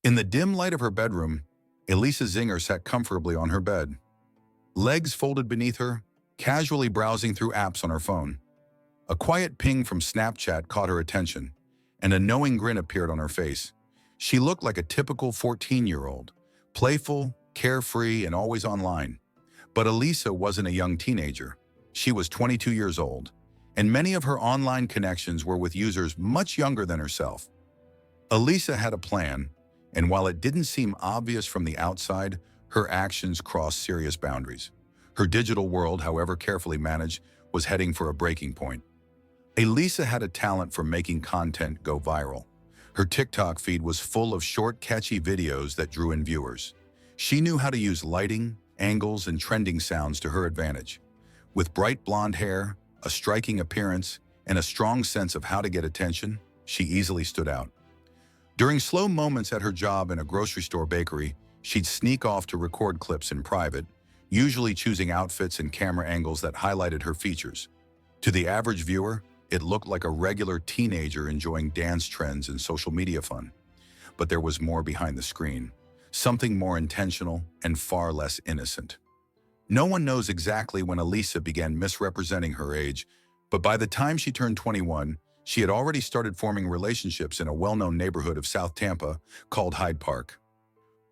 In the dim light of her bedroom, Alysa Zinger sat comfortably on her bed, legs folded beneath her, casually browsing through apps on her phone. A quiet ping from Snapchat caught her attention, and a knowing grin appeared on her face. She looked like a typical 14-year-old, playful, carefree, and always online. But Alysa wasn't a young teenager. She was 22 years old, and many of her online connections were with users much younger than herself. Alysa had a plan, and while it didn't seem obvious from the outside, her actions crossed serious boundaries. Her digital world, however carefully managed, was heading for a breaking point. Alysa had a talent for making content go viral. Her TikTok feed was full of short, catchy videos that drew in viewers. She knew how to use lighting, angles, and trending sounds to her advantage. With bright blonde hair, a striking appearance, and a strong sense of how to get attention, she easily stood out. During slow moments at her job in a grocery store bakery, she'd sneak off to record clips in private, usually choosing outfits and camera angles that highlighted her features. To the average viewer, it looked like a regular teenager enjoying dance trends and social media fun. But there was more behind the screen, something more intentional and far less innocent. No one knows exactly when Alysa began misrepresenting her age, but by the time she turned 21, she had already started forming relationships in a well-known neighborhood of South Tampa called Hyde Park.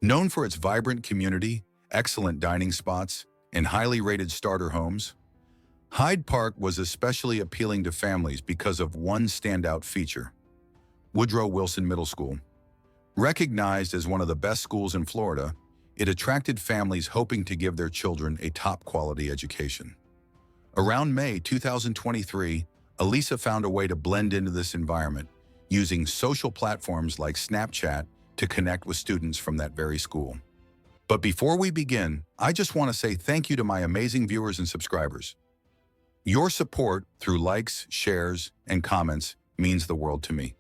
Known for its vibrant community, excellent dining spots, and highly rated starter homes, Hyde Park was especially appealing to families because of one standout feature: Woodrow Wilson Middle School. Recognized as one of the best schools in Florida, it attracted families hoping to give their children a top-quality education. Around May 2023, Alysa found a way to blend into this environment, using social platforms like Snapchat to connect with students from that very school. But before we begin, I just want to say thank you to my amazing viewers and subscribers. Your support through likes, shares, and comments means the world to me.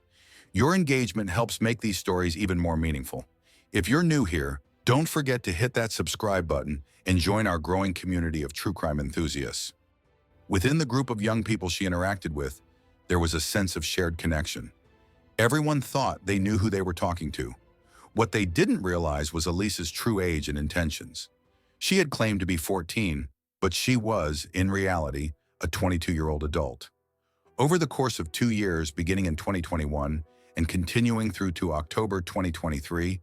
Your engagement helps make these stories even more meaningful. If you're new here, don't forget to hit that subscribe button and join our growing community of true crime enthusiasts. Within the group of young people she interacted with, there was a sense of shared connection. Everyone thought they knew who they were talking to. What they didn't realize was Alysa's true age and intentions. She had claimed to be 14, but she was, in reality, a 22-year-old adult. Over the course of 2 years, beginning in 2021 and continuing through to October 2023,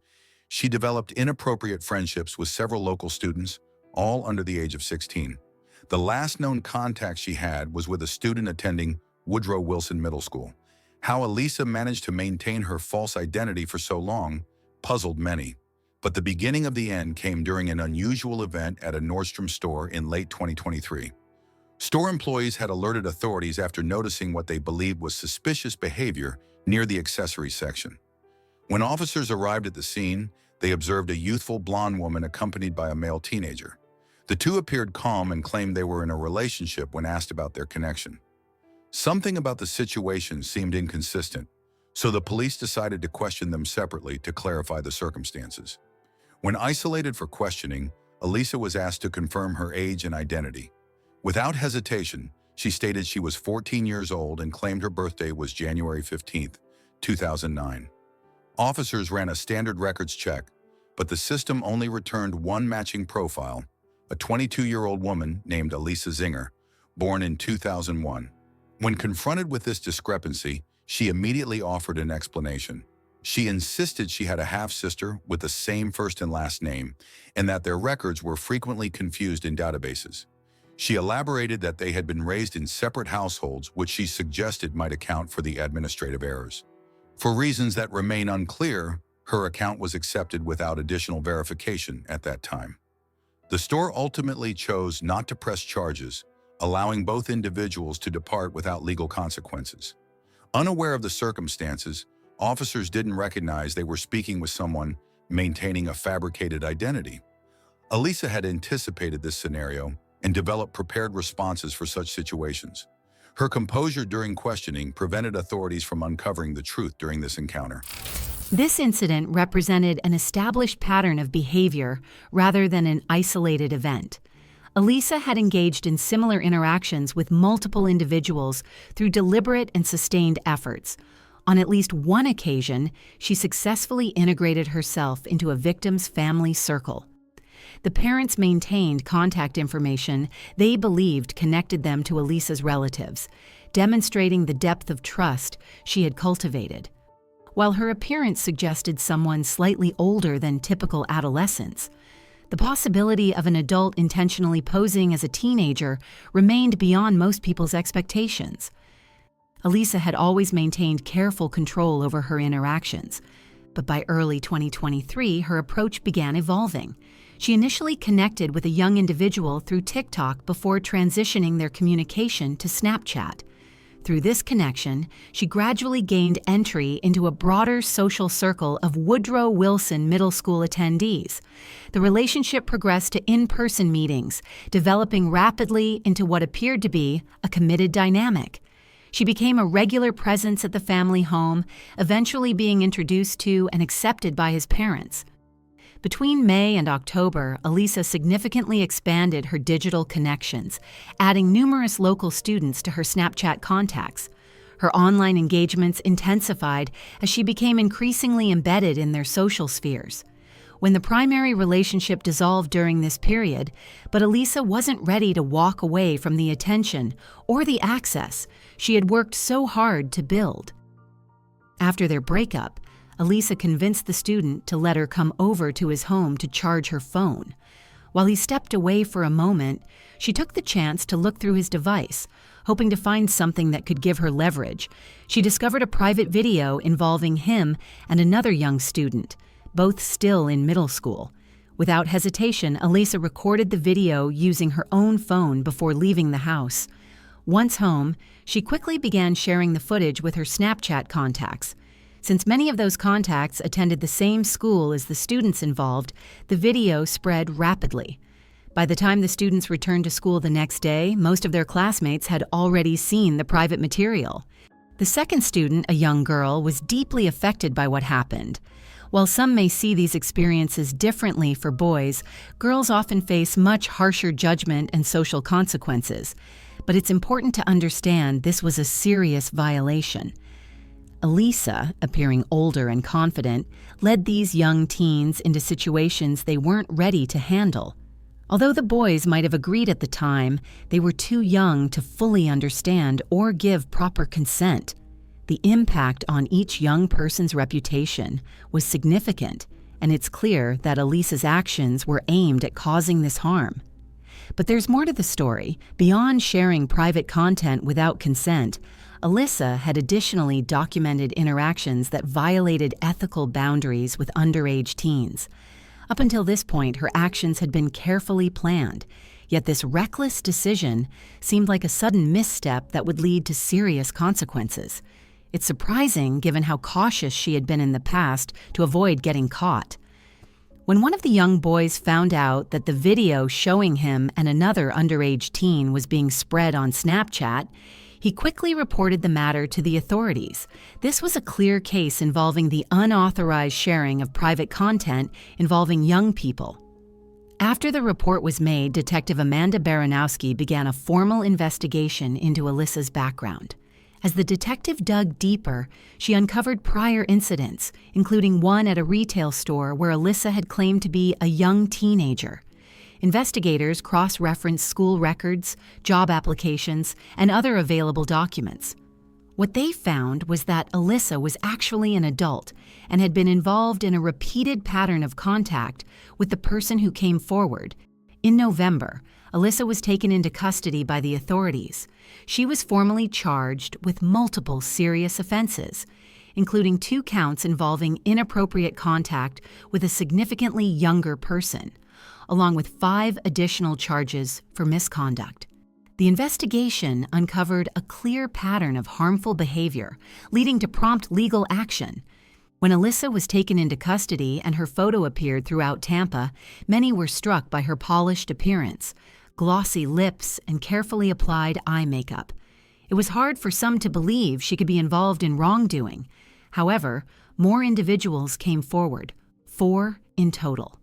she developed inappropriate friendships with several local students, all under the age of 16. The last known contact she had was with a student attending Woodrow Wilson Middle School. How Alysa managed to maintain her false identity for so long puzzled many. But the beginning of the end came during an unusual event at a Nordstrom store in late 2023. Store employees had alerted authorities after noticing what they believed was suspicious behavior near the accessories section. When officers arrived at the scene, they observed a youthful blonde woman accompanied by a male teenager. The two appeared calm and claimed they were in a relationship when asked about their connection. Something about the situation seemed inconsistent, so the police decided to question them separately to clarify the circumstances. When isolated for questioning, Alysa was asked to confirm her age and identity. Without hesitation, she stated she was 14 years old and claimed her birthday was January 15, 2009. Officers ran a standard records check, but the system only returned one matching profile: a 22-year-old woman named Alysa Zinger, born in 2001. When confronted with this discrepancy, she immediately offered an explanation. She insisted she had a half-sister with the same first and last name, and that their records were frequently confused in databases. She elaborated that they had been raised in separate households, which she suggested might account for the administrative errors. For reasons that remain unclear, her account was accepted without additional verification at that time. The store ultimately chose not to press charges, allowing both individuals to depart without legal consequences. Unaware of the circumstances, officers didn't recognize they were speaking with someone maintaining a fabricated identity. Alysa had anticipated this scenario and developed prepared responses for such situations. Her composure during questioning prevented authorities from uncovering the truth during this encounter. This incident represented an established pattern of behavior rather than an isolated event. Alysa had engaged in similar interactions with multiple individuals through deliberate and sustained efforts. On at least one occasion, she successfully integrated herself into a victim's family circle. The parents maintained contact information they believed connected them to Alysa's relatives, demonstrating the depth of trust she had cultivated. While her appearance suggested someone slightly older than typical adolescents, the possibility of an adult intentionally posing as a teenager remained beyond most people's expectations. Alysa had always maintained careful control over her interactions, but by early 2023, her approach began evolving. She initially connected with a young individual through TikTok before transitioning their communication to Snapchat. Through this connection, she gradually gained entry into a broader social circle of Woodrow Wilson Middle School attendees. The relationship progressed to in-person meetings, developing rapidly into what appeared to be a committed dynamic. She became a regular presence at the family home, eventually being introduced to and accepted by his parents. Between May and October, Alysa significantly expanded her digital connections, adding numerous local students to her Snapchat contacts. Her online engagements intensified as she became increasingly embedded in their social spheres. When the primary relationship dissolved during this period, but Alysa wasn't ready to walk away from the attention or the access she had worked so hard to build. After their breakup, Alysa convinced the student to let her come over to his home to charge her phone. While he stepped away for a moment, she took the chance to look through his device, hoping to find something that could give her leverage. She discovered a private video involving him and another young student, both still in middle school. Without hesitation, Alysa recorded the video using her own phone before leaving the house. Once home, she quickly began sharing the footage with her Snapchat contacts. Since many of those contacts attended the same school as the students involved, the video spread rapidly. By the time the students returned to school the next day, most of their classmates had already seen the private material. The second student, a young girl, was deeply affected by what happened. While some may see these experiences differently for boys, girls often face much harsher judgment and social consequences. But it's important to understand this was a serious violation. Alysa, appearing older and confident, led these young teens into situations they weren't ready to handle. Although the boys might have agreed at the time, they were too young to fully understand or give proper consent. The impact on each young person's reputation was significant, and it's clear that Alysa's actions were aimed at causing this harm. But there's more to the story. Beyond sharing private content without consent, Alysa had additionally documented interactions that violated ethical boundaries with underage teens. Up until this point, her actions had been carefully planned, yet this reckless decision seemed like a sudden misstep that would lead to serious consequences. It's surprising, given how cautious she had been in the past, to avoid getting caught. When one of the young boys found out that the video showing him and another underage teen was being spread on Snapchat, he quickly reported the matter to the authorities. This was a clear case involving the unauthorized sharing of private content involving young people. After the report was made, Detective Amanda Baranowski began a formal investigation into Alysa's background. As the detective dug deeper, she uncovered prior incidents, including one at a retail store where Alysa had claimed to be a young teenager. Investigators cross-referenced school records, job applications, and other available documents. What they found was that Alysa was actually an adult and had been involved in a repeated pattern of contact with the person who came forward. In November, Alysa was taken into custody by the authorities. She was formally charged with multiple serious offenses, including 2 counts involving inappropriate contact with a significantly younger person, along with 5 additional charges for misconduct. The investigation uncovered a clear pattern of harmful behavior, leading to prompt legal action. When Alysa was taken into custody and her photo appeared throughout Tampa, many were struck by her polished appearance, glossy lips, and carefully applied eye makeup. It was hard for some to believe she could be involved in wrongdoing. However, more individuals came forward, 4 in total.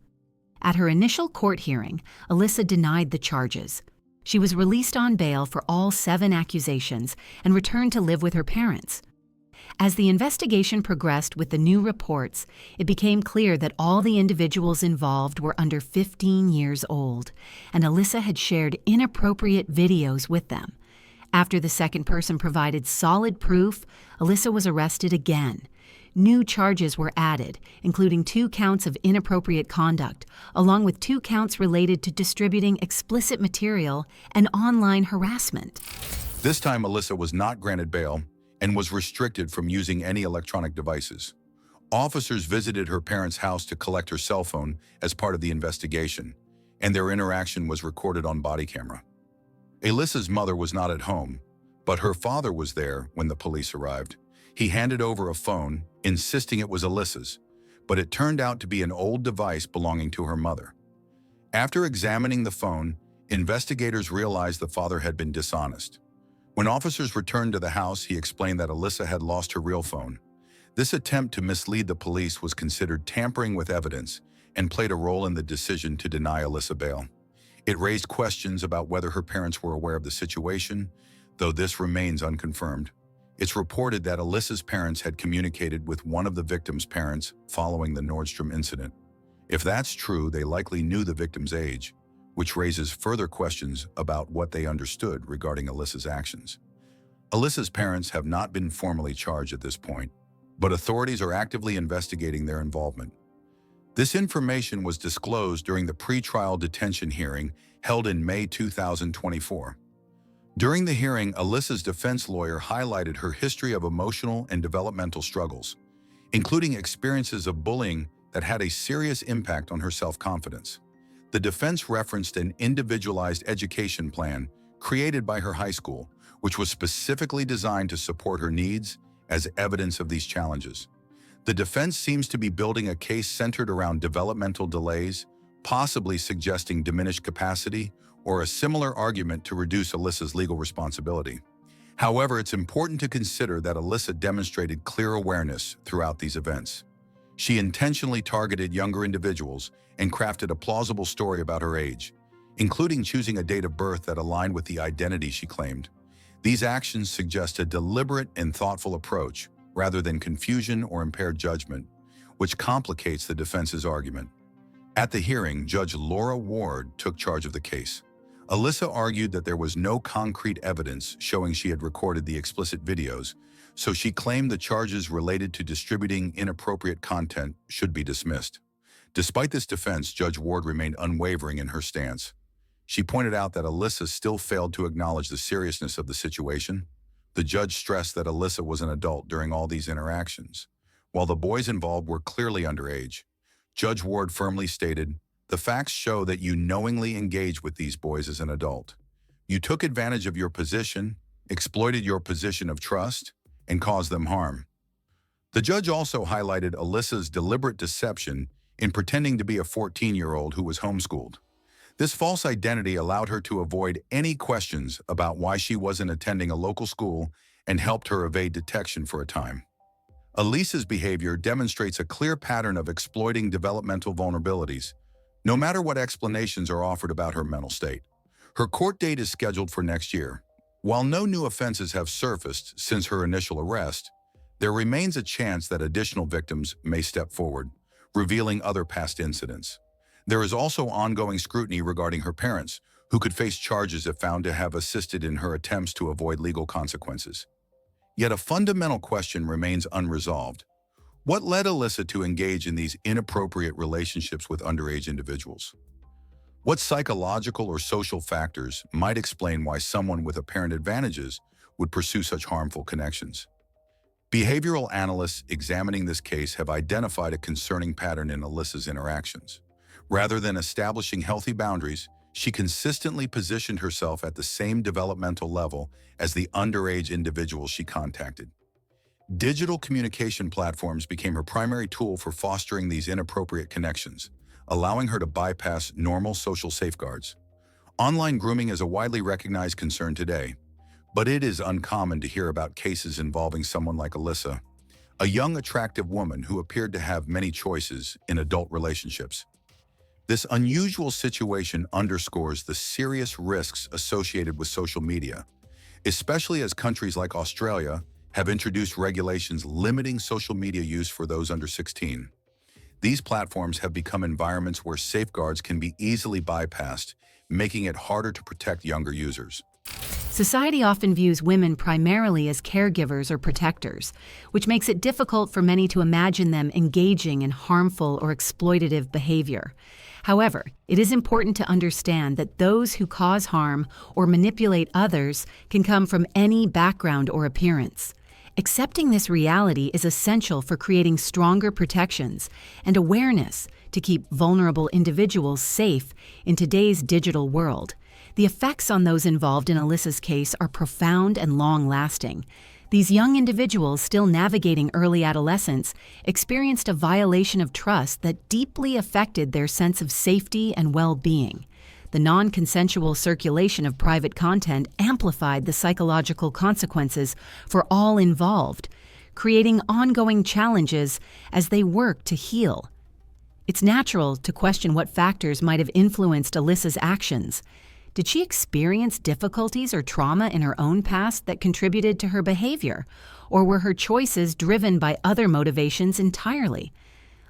At her initial court hearing, Alysa denied the charges. She was released on bail for all 7 accusations and returned to live with her parents. As the investigation progressed with the new reports, it became clear that all the individuals involved were under 15 years old, and Alysa had shared inappropriate videos with them. After the second person provided solid proof, Alysa was arrested again. New charges were added, including 2 counts of inappropriate conduct, along with 2 counts related to distributing explicit material and online harassment. This time, Alysa was not granted bail and was restricted from using any electronic devices. Officers visited her parents' house to collect her cell phone as part of the investigation, and their interaction was recorded on body camera. Alysa's mother was not at home, but her father was there when the police arrived. He handed over a phone, insisting it was Alysa's, but it turned out to be an old device belonging to her mother. After examining the phone, investigators realized the father had been dishonest. When officers returned to the house, he explained that Alysa had lost her real phone. This attempt to mislead the police was considered tampering with evidence and played a role in the decision to deny Alysa bail. It raised questions about whether her parents were aware of the situation, though this remains unconfirmed. It's reported that Alysa's parents had communicated with one of the victim's parents following the Nordstrom incident. If that's true, they likely knew the victim's age, which raises further questions about what they understood regarding Alysa's actions. Alysa's parents have not been formally charged at this point, but authorities are actively investigating their involvement. This information was disclosed during the pre-trial detention hearing held in May 2024. During the hearing, Alysa's defense lawyer highlighted her history of emotional and developmental struggles, including experiences of bullying that had a serious impact on her self-confidence. The defense referenced an individualized education plan created by her high school, which was specifically designed to support her needs as evidence of these challenges. The defense seems to be building a case centered around developmental delays, possibly suggesting diminished capacity, or a similar argument to reduce Alysa's legal responsibility. However, it's important to consider that Alysa demonstrated clear awareness throughout these events. She intentionally targeted younger individuals and crafted a plausible story about her age, including choosing a date of birth that aligned with the identity she claimed. These actions suggest a deliberate and thoughtful approach, rather than confusion or impaired judgment, which complicates the defense's argument. At the hearing, Judge Laura Ward took charge of the case. Alysa argued that there was no concrete evidence showing she had recorded the explicit videos, so she claimed the charges related to distributing inappropriate content should be dismissed. Despite this defense, Judge Ward remained unwavering in her stance. She pointed out that Alysa still failed to acknowledge the seriousness of the situation. The judge stressed that Alysa was an adult during all these interactions. While the boys involved were clearly underage, Judge Ward firmly stated, "The facts show that you knowingly engaged with these boys as an adult. You took advantage of your position, exploited your position of trust, and caused them harm." The judge also highlighted Alysa's deliberate deception in pretending to be a 14-year-old who was homeschooled. This false identity allowed her to avoid any questions about why she wasn't attending a local school and helped her evade detection for a time. Alysa's behavior demonstrates a clear pattern of exploiting developmental vulnerabilities, no matter what explanations are offered about her mental state. Her court date is scheduled for next year. While no new offenses have surfaced since her initial arrest, there remains a chance that additional victims may step forward, revealing other past incidents. There is also ongoing scrutiny regarding her parents, who could face charges if found to have assisted in her attempts to avoid legal consequences. Yet a fundamental question remains unresolved. What led Alysa to engage in these inappropriate relationships with underage individuals? What psychological or social factors might explain why someone with apparent advantages would pursue such harmful connections? Behavioral analysts examining this case have identified a concerning pattern in Alysa's interactions. Rather than establishing healthy boundaries, she consistently positioned herself at the same developmental level as the underage individuals she contacted. Digital communication platforms became her primary tool for fostering these inappropriate connections, allowing her to bypass normal social safeguards. Online grooming is a widely recognized concern today, but it is uncommon to hear about cases involving someone like Alysa, a young, attractive woman who appeared to have many choices in adult relationships. This unusual situation underscores the serious risks associated with social media, especially as countries like Australia have introduced regulations limiting social media use for those under 16. These platforms have become environments where safeguards can be easily bypassed, making it harder to protect younger users. Society often views women primarily as caregivers or protectors, which makes it difficult for many to imagine them engaging in harmful or exploitative behavior. However, it is important to understand that those who cause harm or manipulate others can come from any background or appearance. Accepting this reality is essential for creating stronger protections and awareness to keep vulnerable individuals safe in today's digital world. The effects on those involved in Alysa's case are profound and long-lasting. These young individuals, still navigating early adolescence, experienced a violation of trust that deeply affected their sense of safety and well-being. The non-consensual circulation of private content amplified the psychological consequences for all involved, creating ongoing challenges as they work to heal. It's natural to question what factors might have influenced Alysa's actions. Did she experience difficulties or trauma in her own past that contributed to her behavior, or were her choices driven by other motivations entirely?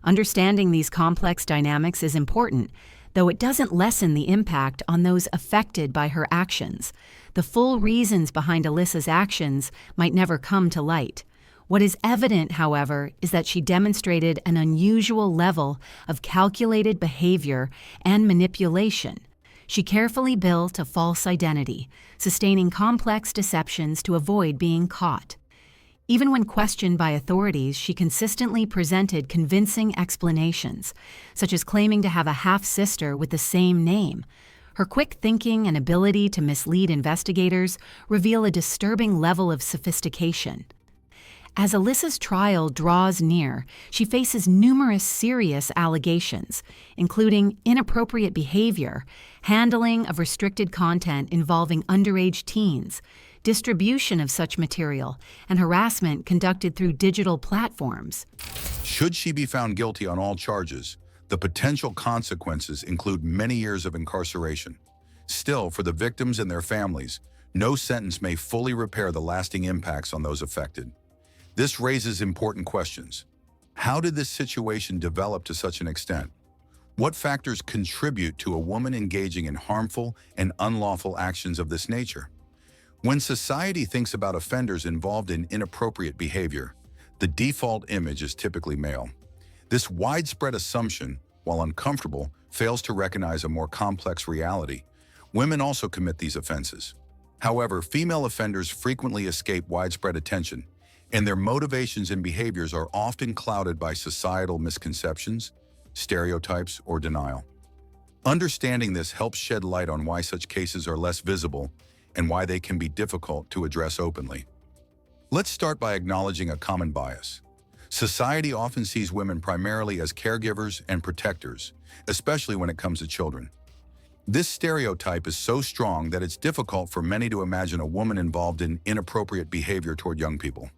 Understanding these complex dynamics is important, though it doesn't lessen the impact on those affected by her actions. The full reasons behind Alysa's actions might never come to light. What is evident, however, is that she demonstrated an unusual level of calculated behavior and manipulation. She carefully built a false identity, sustaining complex deceptions to avoid being caught. Even when questioned by authorities, she consistently presented convincing explanations, such as claiming to have a half-sister with the same name. Her quick thinking and ability to mislead investigators reveal a disturbing level of sophistication. As Alysa's trial draws near, she faces numerous serious allegations, including inappropriate behavior, handling of restricted content involving underage teens, distribution of such material, and harassment conducted through digital platforms. Should she be found guilty on all charges, the potential consequences include many years of incarceration. Still, for the victims and their families, no sentence may fully repair the lasting impacts on those affected. This raises important questions. How did this situation develop to such an extent? What factors contribute to a woman engaging in harmful and unlawful actions of this nature? When society thinks about offenders involved in inappropriate behavior, the default image is typically male. This widespread assumption, while uncomfortable, fails to recognize a more complex reality. Women also commit these offenses. However, female offenders frequently escape widespread attention, and their motivations and behaviors are often clouded by societal misconceptions, stereotypes, or denial. Understanding this helps shed light on why such cases are less visible and why they can be difficult to address openly. Let's start by acknowledging a common bias. Society often sees women primarily as caregivers and protectors, especially when it comes to children. This stereotype is so strong that it's difficult for many to imagine a woman involved in inappropriate behavior toward young people.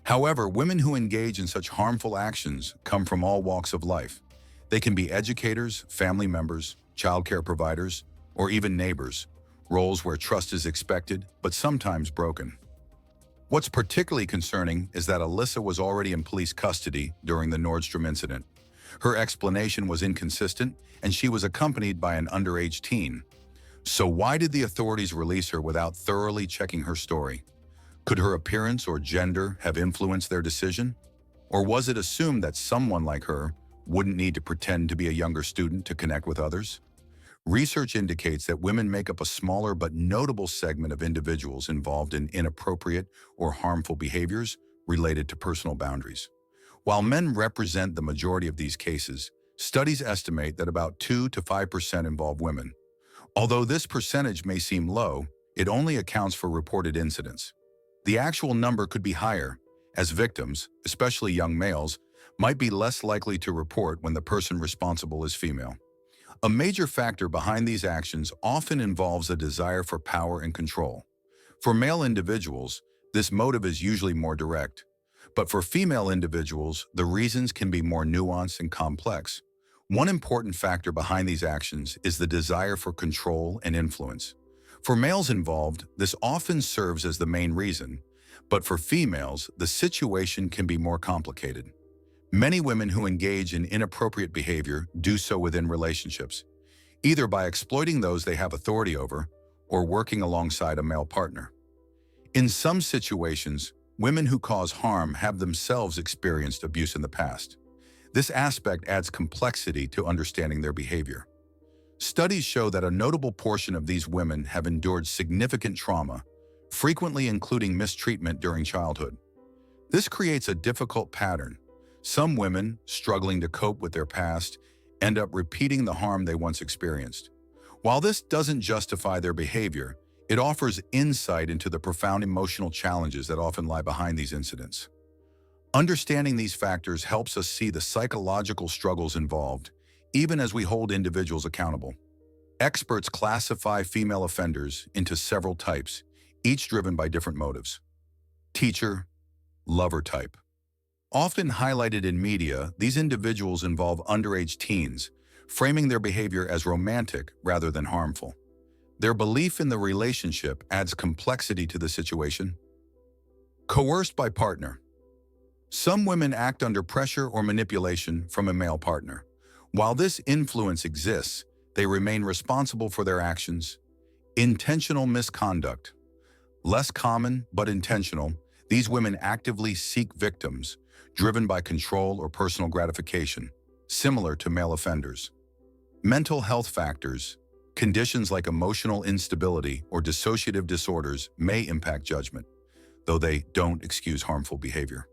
However, women who engage in such harmful actions come from all walks of life. They can be educators, family members, childcare providers, or even neighbors, roles where trust is expected but sometimes broken. What's particularly concerning is that Alysa was already in police custody during the Nordstrom incident. Her explanation was inconsistent, and she was accompanied by an underage teen. So why did the authorities release her without thoroughly checking her story? Could her appearance or gender have influenced their decision? Or was it assumed that someone like her wouldn't need to pretend to be a younger student to connect with others? Research indicates that women make up a smaller but notable segment of individuals involved in inappropriate or harmful behaviors related to personal boundaries. While men represent the majority of these cases, studies estimate that about 2 to 5% involve women. Although this percentage may seem low, it only accounts for reported incidents. The actual number could be higher, as victims, especially young males, might be less likely to report when the person responsible is female. A major factor behind these actions often involves a desire for power and control. For male individuals, this motive is usually more direct, but for female individuals, the reasons can be more nuanced and complex. One important factor behind these actions is the desire for control and influence. For males involved, this often serves as the main reason, But for females, the situation can be more complicated. Many women who engage in inappropriate behavior do so within relationships, either by exploiting those they have authority over or working alongside a male partner. In some situations, women who cause harm have themselves experienced abuse in the past. This aspect adds complexity to understanding their behavior. Studies show that a notable portion of these women have endured significant trauma, frequently including mistreatment during childhood. This creates a difficult pattern. Some women, struggling to cope with their past, end up repeating the harm they once experienced. While this doesn't justify their behavior, it offers insight into the profound emotional challenges that often lie behind these incidents. Understanding these factors helps us see the psychological struggles involved, even as we hold individuals accountable. Experts classify female offenders into several types, each driven by different motives. Teacher, lover type. Often highlighted in media, these individuals involve underage teens, framing their behavior as romantic rather than harmful. Their belief in the relationship adds complexity to the situation. Coerced by partner. Some women act under pressure or manipulation from a male partner. While this influence exists, they remain responsible for their actions. Intentional misconduct. Less common but intentional, these women actively seek victims, driven by control or personal gratification, similar to male offenders. Mental health factors. Conditions like emotional instability or dissociative disorders may impact judgment, though they don't excuse harmful behavior.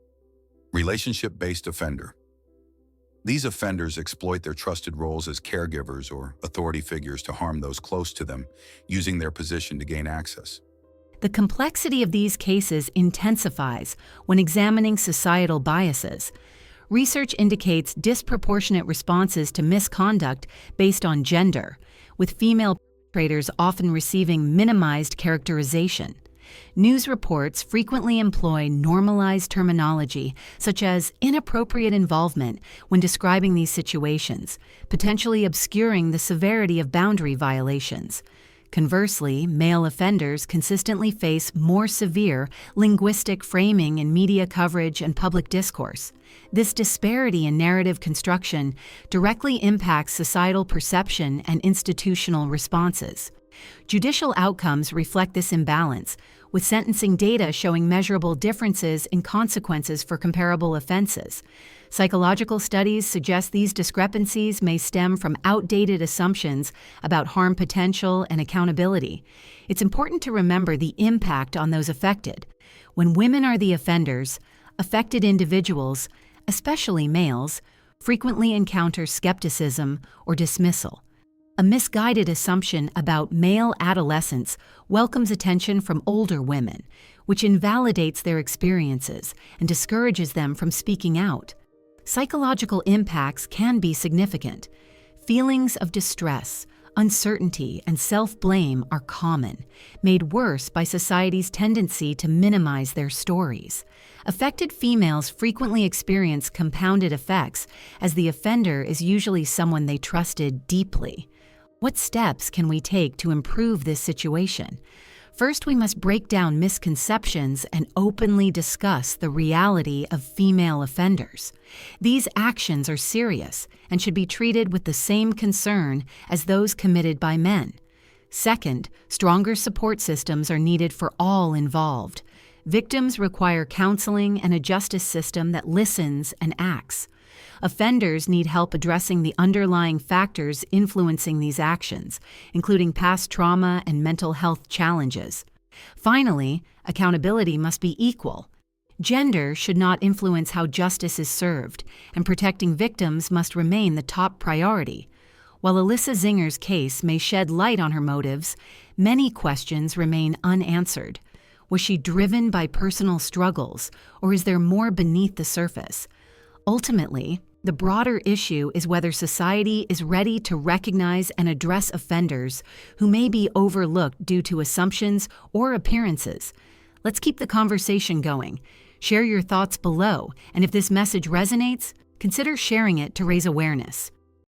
Relationship-based offender. These offenders exploit their trusted roles as caregivers or authority figures to harm those close to them, using their position to gain access. The complexity of these cases intensifies when examining societal biases. Research indicates disproportionate responses to misconduct based on gender, with female perpetrators often receiving minimized characterization. News reports frequently employ normalized terminology, such as inappropriate involvement, when describing these situations, potentially obscuring the severity of boundary violations. Conversely, male offenders consistently face more severe linguistic framing in media coverage and public discourse. This disparity in narrative construction directly impacts societal perception and institutional responses. Judicial outcomes reflect this imbalance, with sentencing data showing measurable differences in consequences for comparable offenses. Psychological studies suggest these discrepancies may stem from outdated assumptions about harm potential and accountability. It's important to remember the impact on those affected. When women are the offenders, affected individuals, especially males, frequently encounter skepticism or dismissal. A misguided assumption about male adolescents welcomes attention from older women, which invalidates their experiences and discourages them from speaking out. Psychological impacts can be significant. Feelings of distress, uncertainty, and self-blame are common, made worse by society's tendency to minimize their stories. Affected females frequently experience compounded effects, as the offender is usually someone they trusted deeply. What steps can we take to improve this situation? First, we must break down misconceptions and openly discuss the reality of female offenders. These actions are serious and should be treated with the same concern as those committed by men. Second, stronger support systems are needed for all involved. Victims require counseling and a justice system that listens and acts. Offenders need help addressing the underlying factors influencing these actions, including past trauma and mental health challenges. Finally, accountability must be equal. Gender should not influence how justice is served, and protecting victims must remain the top priority. While Alysa Zinger's case may shed light on her motives, many questions remain unanswered. Was she driven by personal struggles, or is there more beneath the surface? Ultimately, the broader issue is whether society is ready to recognize and address offenders who may be overlooked due to assumptions or appearances. Let's keep the conversation going. Share your thoughts below, and if this message resonates, consider sharing it to raise awareness.